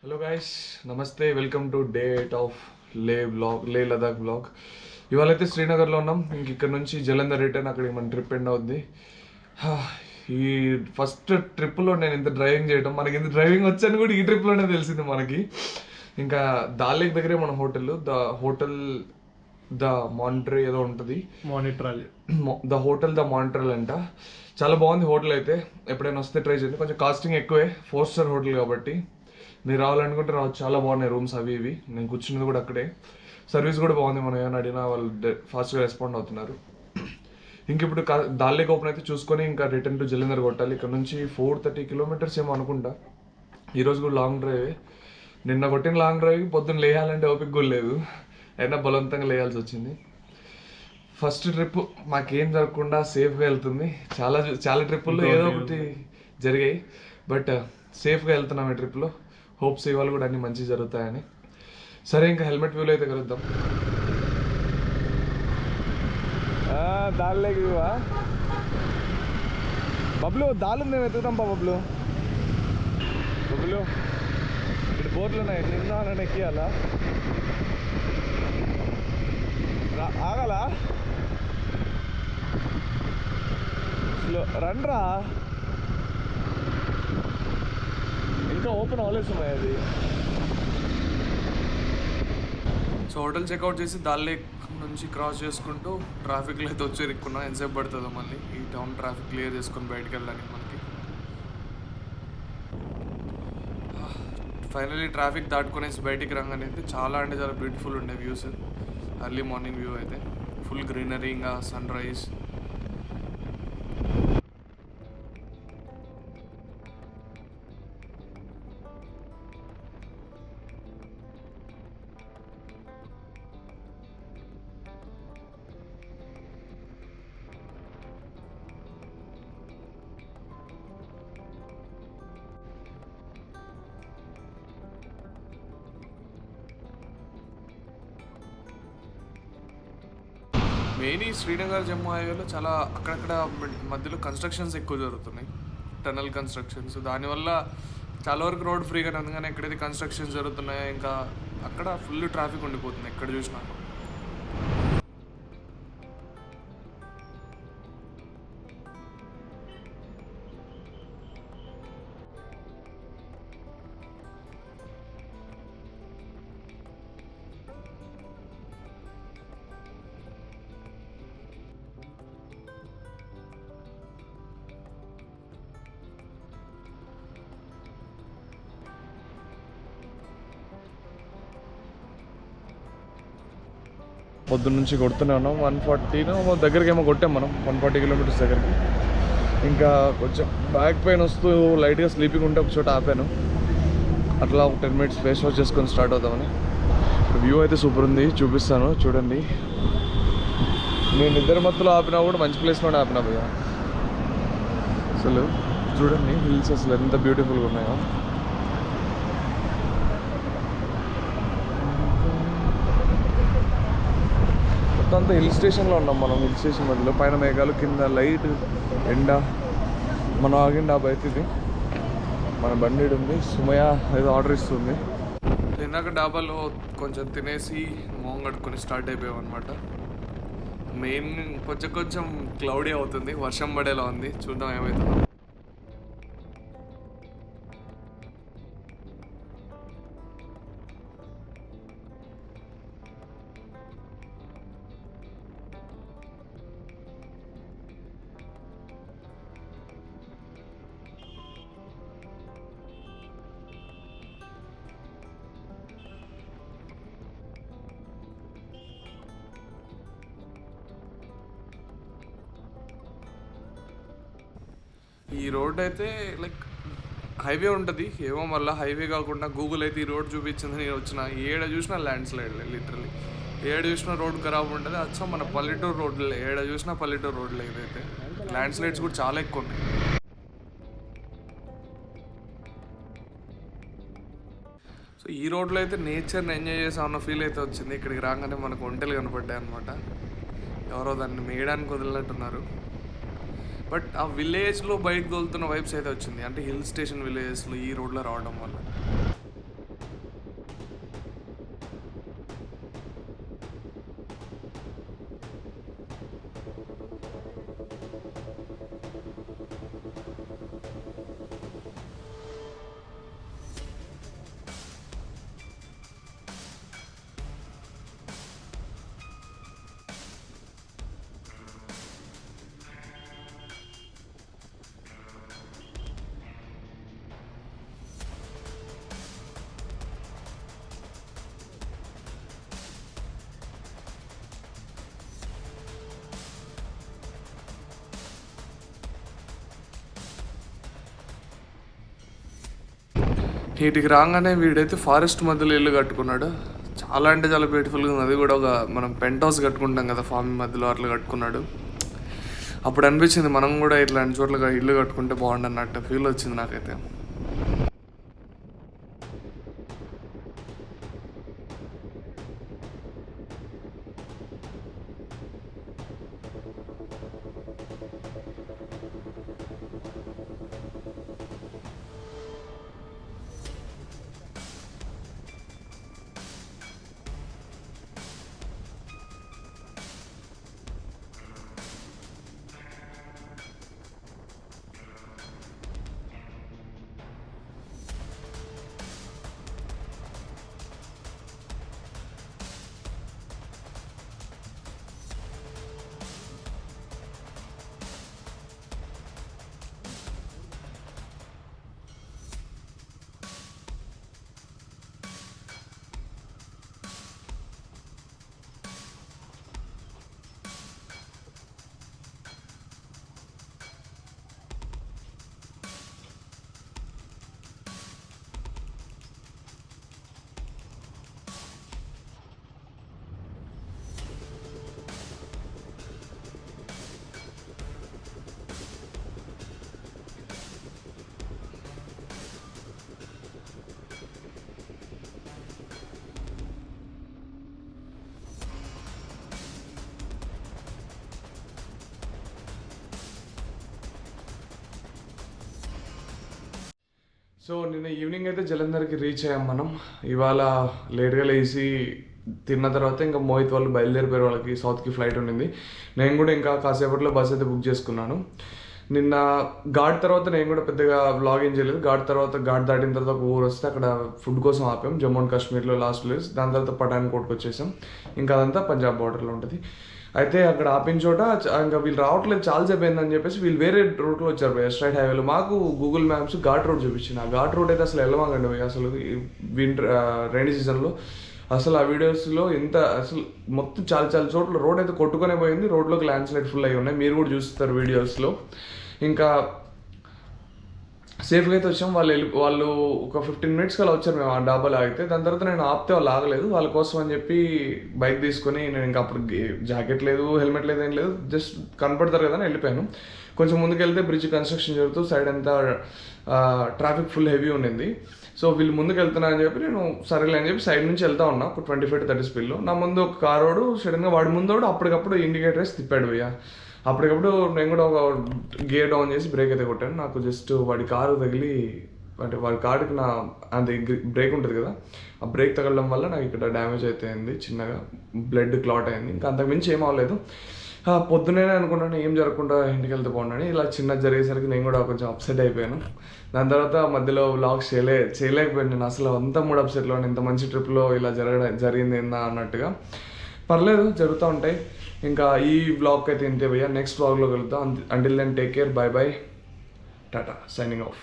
Hello guys, నమస్తే. Welcome to day 8 of లే Ladakh blog. ఇవాళ అయితే శ్రీనగర్లో ఉన్నాం. ఇంక ఇక్కడ నుంచి జలంధర్ రిటర్న్, అక్కడికి మన ట్రిప్ ఎండ్ అవుద్ది. హా, ఈ ఫస్ట్ ట్రిప్లో నేను ఇంత డ్రైవింగ్ చేయడం, మనకి ఇంత డ్రైవింగ్ వచ్చని కూడా ఈ ట్రిప్లోనే తెలిసింది మనకి. ఇంకా దాల్ లేక్ దగ్గరే మన హోటల్ ద మాంట్రే ఏదో ఉంటుంది, ద మాంట్రల్ అంట. చాలా బాగుంది హోటల్ అయితే. ఎప్పుడైనా వస్తే ట్రై చేయండి. కొంచెం కాస్టింగ్ ఎక్కువే, 4-స్టార్ హోటల్ కాబట్టి మీరు రావాలనుకుంటే రావచ్చు. చాలా బాగున్నాయి రూమ్స్ అవి ఇవి. నేను కూర్చున్నది కూడా అక్కడే. సర్వీస్ కూడా బాగుంది. మనం ఏమైనా అడిగినా వాళ్ళు ఫాస్ట్గా రెస్పాండ్ అవుతున్నారు. ఇంక ఇప్పుడు దాల్ లేక్ ఓపెన్ అయితే చూసుకొని ఇంకా రిటర్న్ టు జలంధర్ కొట్టాలి. ఇక్కడ నుంచి 430 కిలోమీటర్స్ ఏమో అనుకుంటా. ఈరోజు కూడా లాంగ్ డ్రైవ్. నిన్న కొట్టిన లాంగ్ డ్రైవ్ పొద్దున్న లేయాలంటే ఓపిక కూడా లేదు, అయినా బలవంతంగా లేయాల్సి వచ్చింది. ఫస్ట్ ట్రిప్ మాకేం జరగకుండా సేఫ్గా వెళ్తుంది. చాలా చాలా ట్రిప్పుల్లో ఏదో ఒకటి జరిగాయి, బట్ సేఫ్గా వెళ్తున్నాం ఈ ట్రిప్లో. హోప్స్ ఇవాళ కూడా అన్ని మంచి జరుగుతాయని. సరే, ఇంకా హెల్మెట్ వ్యూలో అయితే కలుద్దాం. దాల్లేకి వ్యూవా బబ్లు? దాలు మేము ఎత్తుతాం బబ్లు. ఇక్కడ బోర్లు ఉన్నాయి, నిన్న ఎక్కియాలా? ఆగలా? రండ్రా, ఇంకా ఓపెన్ అవ్వలేదు ఉన్నాయి అది. సో హోటల్ చెక్అవుట్ చేసి దాల్ లేక్ నుంచి క్రాస్ చేసుకుంటూ ట్రాఫిక్లో అయితే వచ్చి ఇరుక్కున్నాం. ఎంతసేపు పడుతుందో మళ్ళీ ఈ టౌన్ ట్రాఫిక్ క్లియర్ చేసుకొని బయటకు వెళ్ళడానికి మనకి. ఫైనలీ ట్రాఫిక్ దాటుకునేసి బయటికి రాగానే అయితే చాలా అంటే చాలా బ్యూటిఫుల్ ఉండే వ్యూస్. ఎర్లీ మార్నింగ్ వ్యూ అయితే ఫుల్ గ్రీనరీ, ఇంకా సన్ రైజ్. మెయిన్ ఈ శ్రీనగర్ జమ్మూ హైవేలో చాలా అక్కడక్కడ మధ్యలో కన్స్ట్రక్షన్స్ ఎక్కువ జరుగుతున్నాయి, టనల్ కన్స్ట్రక్షన్స్. దానివల్ల చాలా వరకు రోడ్ ఫ్రీగానే ఉంది, కానీ ఎక్కడైతే కన్స్ట్రక్షన్స్ జరుగుతున్నాయో ఇంకా అక్కడ ఫుల్ ట్రాఫిక్ ఉండిపోతుంది ఎక్కడ చూసినా. పొద్దున్న నుంచి కొడుతూనే ఉన్నాం. 140 దగ్గరికి ఏమో కొట్టాం మనం, 140 కిలోమీటర్స్ దగ్గరికి. ఇంకా కొంచెం బ్యాక్ పెయిన్ వస్తూ లైట్గా స్లీపింగ్ ఉంటే ఒక చోట ఆపాను. అట్లా ఒక 10 మినిట్స్ ఫేస్ వాష్ చేసుకొని స్టార్ట్ అవుతామని. వ్యూ అయితే సూపర్ ఉంది, చూపిస్తాను చూడండి. నేను ఇద్దరు మత్తులో ఆపినా కూడా మంచి ప్లేస్లోనే ఆపినా భయ్యా. అసలు చూడండి హిల్స్ అసలు ఎంత బ్యూటిఫుల్గా ఉన్నాయో. అంతా హిల్ స్టేషన్లో ఉన్నాం మనం. హిల్ స్టేషన్ మధ్యలో పైన మేఘాలు, కింద లైట్ ఎండ. మనం ఆగిన డాబా అయితే ఇది. మన బండి ఉంది, సుమయ ఏదో ఆర్డర్ ఇస్తుంది. ఇందాక డాబాలో కొంచెం తినేసి మొహం కడుక్కొని స్టార్ట్ అయిపోయాం అనమాట. మెయిన్ కొంచెం క్లౌడీ అవుతుంది, వర్షం పడేలా ఉంది. చూద్దాం ఏమవుతుందో. ఈ రోడ్ అయితే లైక్ హైవే ఉంటుంది ఏమో, మళ్ళీ హైవే కాకుండా గూగుల్ అయితే ఈ రోడ్ చూపించింది. నేను వచ్చిన ఏడ చూసినా ల్యాండ్ స్లైడ్, లిటరలీ ఏడ చూసినా రోడ్ ఖరాబ్ ఉంటుంది. అచ్చా మన పల్లెటూరు రోడ్లు, ఏడ చూసినా పల్లెటూరు రోడ్లు. ఇదైతే ల్యాండ్ స్లైడ్స్ కూడా చాలా ఎక్కువ ఉన్నాయి. సో ఈ రోడ్లో అయితే నేచర్ని ఎంజాయ్ చేసామన్న ఫీల్ అయితే వచ్చింది. ఇక్కడికి రాగానే మనకు ఒంటెలు కనపడ్డాయి అనమాట. ఎవరో దాన్ని మేయడానికి వదిలినట్టున్నారు. బట్ ఆ విలేజ్లో బైక్ తోలుతున్న వైబ్స్ అయితే వచ్చింది, అంటే హిల్ స్టేషన్ విలేజెస్లో ఈ రోడ్లో రావడం వల్ల. వీటికి రాగానే వీడైతే ఫారెస్ట్ మధ్యలో ఇల్లు కట్టుకున్నాడు. చాలా అంటే చాలా బ్యూటిఫుల్గా ఉంది. అది కూడా ఒక మనం పెంట్ హౌస్ కట్టుకుంటాం కదా ఫార్మింగ్ మధ్యలో, అట్లా కట్టుకున్నాడు. అప్పుడు అనిపించింది మనం కూడా ఇట్లాంటి చోట్ల ఇల్లు కట్టుకుంటే బాగుండన్నట్టు ఫీల్ వచ్చింది నాకైతే. సో నిన్న ఈవినింగ్ అయితే జలంధర్కి రీచ్ అయ్యాం మనం. ఇవాళ లేట్గా లేచి తిన్న తర్వాత ఇంకా మోహిత్ వాళ్ళు బయలుదేరిపోయారు, వాళ్ళకి సౌత్కి ఫ్లైట్ ఉండింది. నేను కూడా ఇంకా కాసేపట్లో బస్ అయితే బుక్ చేసుకున్నాను. నిన్న ఘాట్ తర్వాత నేను కూడా పెద్దగా వ్లాగ్ ఏం చేయలేదు. ఘాట్ దాటిన తర్వాత ఒక ఊరు వస్తే అక్కడ ఫుడ్ కోసం ఆపాం, జమ్మూ అండ్ కాశ్మీర్లో లాస్ట్ ప్లేస్. దాని తర్వాత పఠాన్కోట్కి వచ్చేసాం. ఇంకా అదంతా పంజాబ్ బార్డర్లో ఉంటుంది. అయితే అక్కడ ఆపిన చోట ఇంకా వీళ్ళు రావట్లేదు చాలాసేపు అయిందని చెప్పేసి వీళ్ళు వేరే రూట్లో వచ్చారు భయ్య, స్ట్రైట్ హైవేలో. మాకు గూగుల్ మ్యాప్స్ ఘాట్ రోడ్ చూపించింది. ఆ ఘాట్ రోడ్ అయితే అసలు వెళ్ళమాకండి భయ్య, అసలు వింటర్ రైనీ సీజన్లో అసలు ఆ వీడియోస్లో అసలు మొత్తం చాలా చాలా చోట్ల రోడ్ అయితే కొట్టుకునే పోయింది. రోడ్లోకి ల్యాండ్ స్లైడ్ ఫుల్ అయి ఉన్నాయి, మీరు కూడా చూస్తారు వీడియోస్లో. ఇంకా సేఫ్గా అయితే వచ్చాం. వాళ్ళు ఒక 15 minutes అలా వచ్చారు మేము ఆ డాబాలో ఆగితే. దాని తర్వాత నేను ఆపితే వాళ్ళు ఆగలేదు. వాళ్ళ కోసం అని చెప్పి బైక్ తీసుకొని నేను ఇంకా అప్పుడు జాకెట్ లేదు, హెల్మెట్ లేదు, ఏం లేదు, జస్ట్ కనపడతారు కదా అని వెళ్ళిపోయాను. కొంచెం ముందుకు వెళ్తే బ్రిడ్జ్ కన్స్ట్రక్షన్ జరుగుతూ సైడ్ అంతా ట్రాఫిక్ ఫుల్ హెవీ ఉండింది. సో వీళ్ళు ముందుకు వెళ్తున్నా అని చెప్పి నేను సరేలే అని చెప్పి సైడ్ నుంచి వెళ్తా ఉన్నా ఒక 25-30 స్పీడ్లో. నా ముందు ఒక కారోడు సడన్గా వాడి ముందోడు అప్పటికప్పుడు ఇండికేటర్ వేసి తిప్పాడు భయ్య. అప్పటికప్పుడు నేను కూడా ఒక గేర్ డౌన్ చేసి బ్రేక్ అయితే కొట్టాను. నాకు జస్ట్ వాడి కారు తగిలి, అంటే వాడి కారుకి నా అది బ్రేక్ ఉంటుంది కదా, ఆ బ్రేక్ తగలడం వల్ల నాకు ఇక్కడ డ్యామేజ్ అయితే అయింది, చిన్నగా బ్లడ్ క్లాట్ అయింది. ఇంకా అంతకుమించి ఏం అవ్వలేదు. పొద్దునే అనుకున్నాను ఏం జరగకుండా ఇంటికి వెళ్తే బాగుండని. ఇలా చిన్నది జరిగేసరికి నేను కూడా కొంచెం అప్సెట్ అయిపోయాను. దాని తర్వాత మధ్యలో వ్లాగ్స్ చేయలేకపోయాను నేను. అసలు అంతా మూడు అప్సెట్లో, ఇంత మంచి ట్రిప్లో ఇలా జరిగింది ఏందా అన్నట్టుగా. పర్లేదు, జరుగుతూ ఉంటాయి. ఇంకా ఈ వ్లాగ్ అయితే ఇంతే భయ్యా. నెక్స్ట్ వ్లాగ్లో కలుద్దాం. Until then take care, bye bye, tata, signing of.